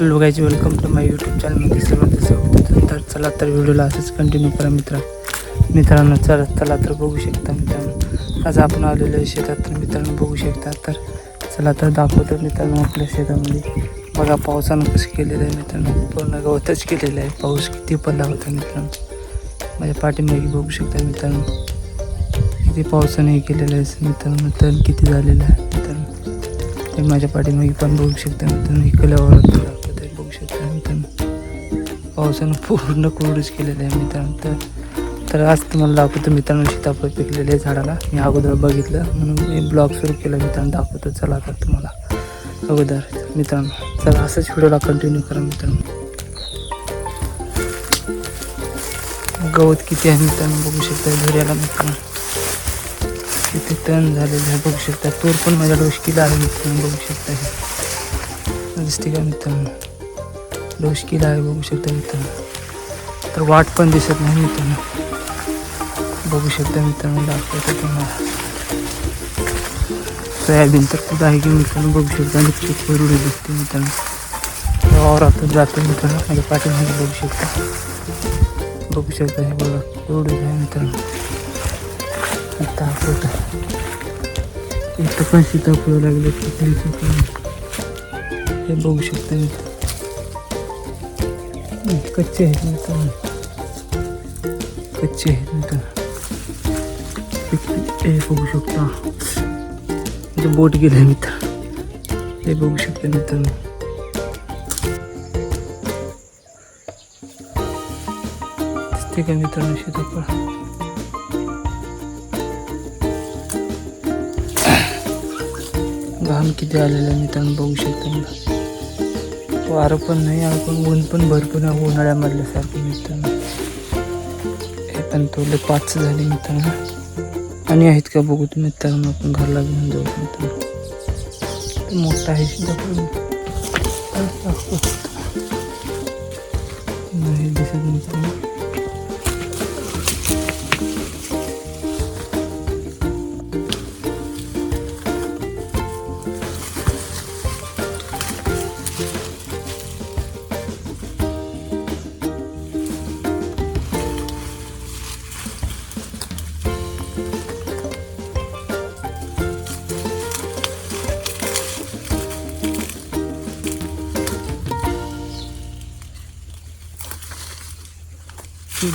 Hello guys, welcome to my YouTube चॅनलमध्ये सर्वांचं स्वागत. तर चला तर व्हिडिओला असंच कंटिन्यू करा मित्रांनो. चला तर बघू शकता मित्रांनो, आज आपण आलेलो आहे शेतात. तर मित्रांनो बघू शकता. तर चला तर दाखवतो मित्रांनो आपल्या शेतामध्ये. बघा पावसानं कसं केलेलं आहे मित्रांनो, पूर्ण गवतच केलेलं आहे. पाऊस किती पडला होता मित्रांनो, माझ्या पाठीमागे बघू शकता मित्रांनो किती पावसाने केलेलं आहे मित्रांनो. तण किती झालेलं आहे मित्रांनो, ते माझ्या पाठीमागे पण बघू शकता मित्रांनो. इकल्यावर दाखवत आहे बघू शकता मित्रांनो, पावसानं पूर्ण कोरडच केलेलं आहे मित्रांनो. तर आज तुम्हाला दाखवतो मित्रांनो सीताफळ पिकलेले झाडाला. मी अगोदर बघितलं म्हणून मी ब्लॉग सुरू केला मित्रांनो, दाखवतो. चला तर तुम्हाला अगोदर मित्रांनो, चला असंच व्हिडिओला कंटिन्यू करा मित्रांनो. गवत किती आहे मित्रांनो बघू शकता झुऱ्याला मित्रांनो, किती तण झालेलं आहे बघू शकता. तूर पण माझ्या डोशकीला आहे मित्रांनो बघू शकता. हे दिसते का मित्रांनो, डोशकीला आहे बघू शकता मित्रांनो. तर वाट पण दिसत नाही मित्रांनो, बघू शकता मित्रांनो. दाखवतो तुम्हाला सोयाबीन तर कुठं आहे की मित्रांनो बघू शकता. आणि कोरडी दिसते मित्रांनो, वावरातून जातो मित्रांनो. माझ्या पाठीमागे बघू शकता हे बघा कोरडी आहे मित्रांनो. दाखवतो इथं पण सीताफळ लागले हे बघू शकता मित्रांनो. कच्चे आहेत मित्रांनो, कच्चे आहेत मित्रांनो. हे बघू शकता, बोट गेले मित्रांनो, हे बघू शकता मित्रांनो. दिसते का मित्रांनो सीताफळ. घाम किती आलेलं आहे मित्रांनो बघू शकता. वारं पण नाही, आपण ऊन पण भरपूर आहे उन्हाळ्यामधल्यासारखं मित्रांनो. हे पण तोले 5 झाले मित्रांनो. आणि आहेत का बघू तुम्ही मित्रांनो, आपण घरला घेऊन जाऊ मित्रांनो. मोठा आहे सीताफळ नाही दिसत मित्रांनो.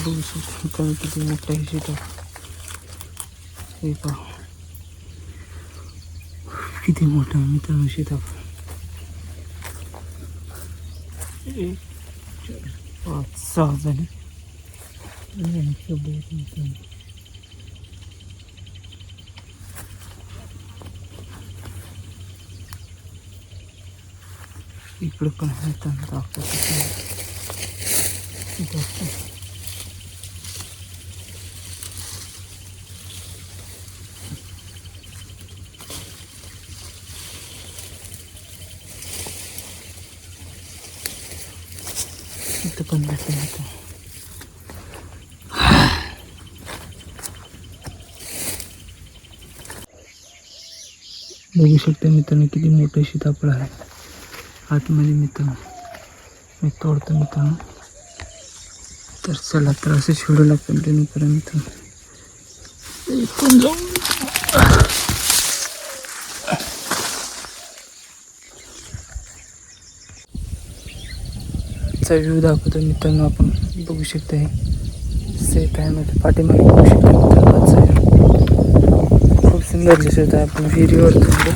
बघू शकतो किती मोठा आहे सीताफळ. हे पहा किती मोठा आहे मित्रांनो सीताफळ. 1 4 5 6 झाले. इकडे पण आहे दाखवतो. इथं पण भेटलं होतं. बघू शकता मित्रांनो किती मोठं सीताफळ आहे आतमध्ये मित्रांनो. मी तोडतो मित्रांनो. तर चला तर असेच व्हिडिओला कंटिन्यू करा मित्रांनो. इथून जाऊ चा व्ह्यू दाखवतो मित्रांनो. आपण बघू शकता हे शेत आहे माझ्या पाठीमागे बघू शकता मित्रांनो. खूप सुंदर दिसत आहे. आपण विहिरीवर थांबलो,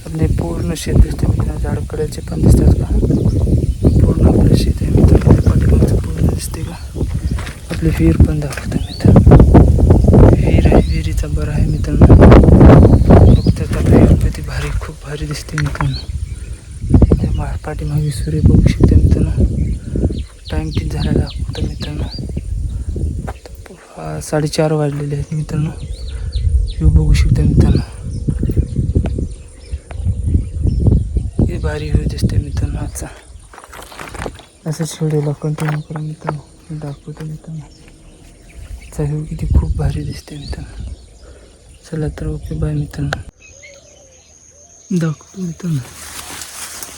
आपले पूर्ण शेत दिसते मित्रांनो. झाडकड्याचे पण दिसतात का, पूर्ण आपलं शेत आहे मित्रांनो. पाठीमागचं पूर्ण दिसते का. आपली विहीर पण दाखवतो मित्रांनो. विहीर आहे, विहिरीचा बरं आहे मित्रांनो. बघतात आपली विहीर किती भारी, खूप भारी दिसते मित्रांनो. पाठीमागे सूर्य बघू शकता मित्रांनो. टाईम किती झाला दाखवतो मित्रांनो. 4:30 वाजलेले आहेत मित्रांनो. व्ह्यू बघू शकता मित्रांनो, हे भारी व्ह्यू दिसते मित्रांनो आजचा. असंच व्हिडिओला कंटिन्यू करा मित्रांनो, दाखवतो मित्रांनो. आजचा व्ह्यू किती खूप भारी दिसते मित्रांनो. चला तर ओके बाय मित्रांनो, दाखवतो मित्रांनो.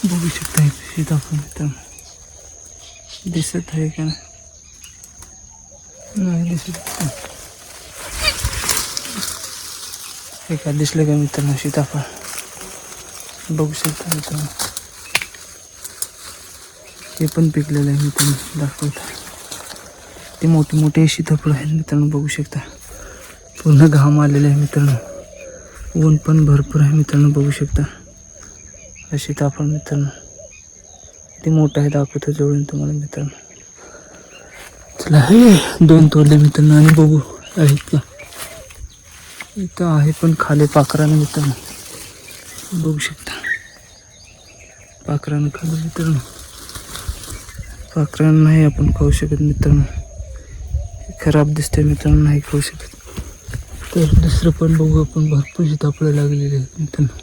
बघू शकता सीताफळ मित्रांनो दिसत आहे का नाही दिसत हे का दिसलं का मित्रांनो सीताफळ बघू शकता मित्रांनो हे पण पिकलेलं आहे मित्रांनो दाखवतो ते मोठे मोठे सीताफळ आहेत मित्रांनो बघू शकता पूर्ण घाम आलेले आहे मित्रांनो ऊन पण भरपूर आहे मित्रांनो बघू शकता हा सीताफळ मित्रांनो ते मोठं आहे दाखवतो जवळून तुम्हाला मित्रांनो चला हे 2 तोडले मित्रांनो आणि बघू आहेत का इथं आहे पण खाली पाखरानं मित्रांनो बघू शकता पाखरानं खाली मित्रांनो पाखरानं नाही आपण खाऊ शकत मित्रांनो खराब दिसते मित्रांनो नाही खाऊ शकत तर दुसरं पण बघू आपण भरपूर सीताफळं लागलेली आहेत मित्रांनो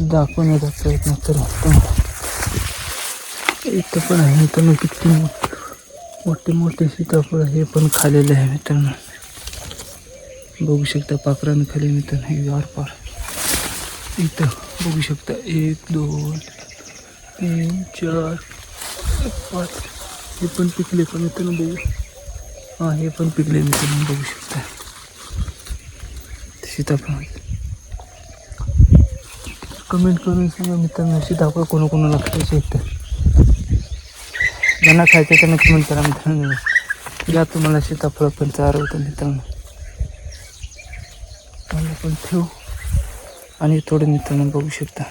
दाखवण्याचा प्रयत्न करतो इथं पण आहे मित्रांनो किती मोठे मोठे सीताफळ हे पण खालेले आहे मित्रांनो बघू शकता पाखरानं खाली मित्रांनो हे पार इथं बघू शकता 1 2 3 4 5 हे पण पिकले का मित्रांनो बघू हा हे पण पिकले मित्रांनो बघू शकता सीताफळ कमेंट करून सांगा मित्रांनो सीताफळ कोणाकोणाला खायचे आहेत ज्यांना खायचं त्यांना कमेंट करा मित्रांनो या तुम्हाला सीताफळ पण चारवतं मित्रांनो मला पण ठेवू आणि थोडे मित्रांनो बघू शकता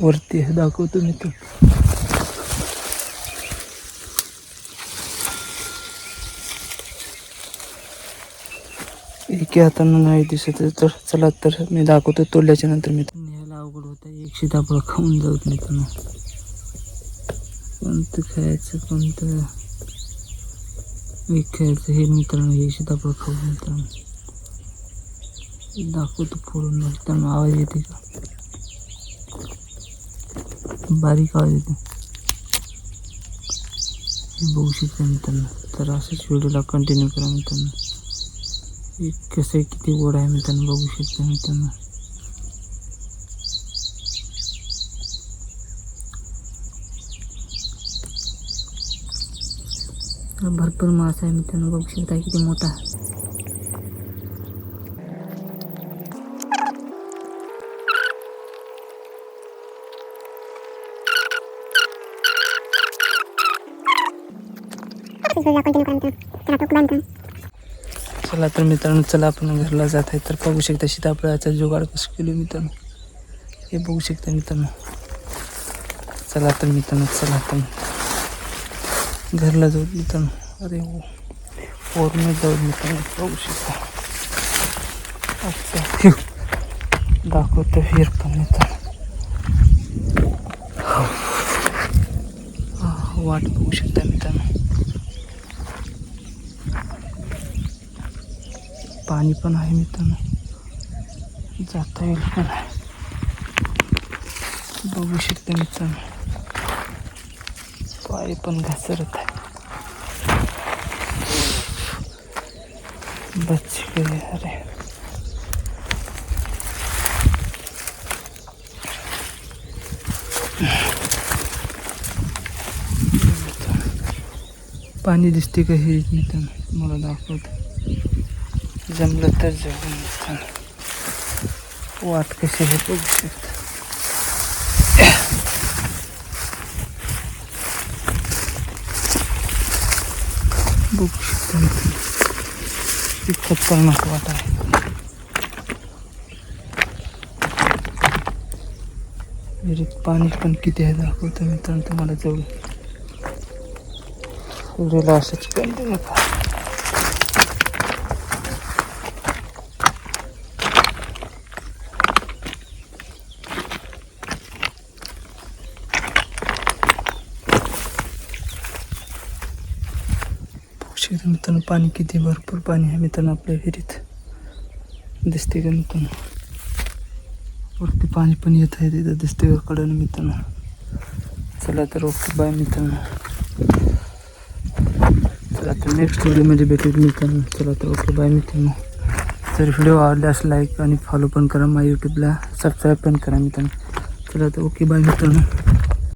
वरती दाखवतो मित्र एके हातानं नाही दिसत तर चला तर मी दाखवतो तोडल्याच्या नंतर मित्रांनो न्यायला अवघड होतं एक सीताफळ खाऊन जाऊत मित्रांनो कोणतं खायचं कोणतं विकायचं हे मित्रांनो हे सीताफळ खाऊ मित्रांनो दाखवतो फोडून मित्रांनो आवाज येते का बारीक आवाज येते हे बघू शकता मित्रांनो तर असंच व्हिडिओला कंटिन्यू करा मित्रांनो कसं किती गोड आहे मित्रांनो बघू शकता मित्रांनो भरपूर मासा आहे मित्रांनो बघू शकता किती मोठा चला तर मित्रांनो चला आपण घरला जात आहे तर बघू शकता सीताफळाचा जुगाड कसं केलं मित्रांनो हे बघू शकता मित्रांनो चला तर मित्रांनो चला तर घरला जाऊ मित्रांनो अरे हो पूर्ण जाऊ मित्रांनो बघू शकता अच्छा दाखवतो फिर पण मित्रांनो वाट बघू शकता मित्रांनो पाणी पण आहे मित्रांनो जाता येईल पण आहे बघू शकता मित्रांनो पाय पण घसरत आहे बच गए अरे पाणी दिसते का हे मित्रांनो मला दाखवत जमलं तर जाऊन मित्रांनो वाट कशी हे बघू शकता बघू शकता मित्रांनो खतरनाक वाट आहे विहिरीत पाणी पण किती आहे दाखवतं मित्रांनो तुम्हाला जवळ व्हिडिओला असंच कंटिन्यू करा मित्रांनो पाणी किती भरपूर पाणी आहे मित्रांनो आपल्या विहिरीत दिसते का मित्रांनो वरती पाणी पण येत आहे तिथं दिसते का कडन मित्रांनो चला तर ओके बाय मित्रांनो चला तर नेक्स्ट व्हिडिओमध्ये भेटू मित्रांनो चला तर ओके बाय मित्रांनो तर व्हिडिओ आवडल्यास लाईक आणि फॉलो पण करा. माझ्या यूट्यूबला सबस्क्राईब पण करा मित्रांनो. चला तर ओके बाय मित्रांनो.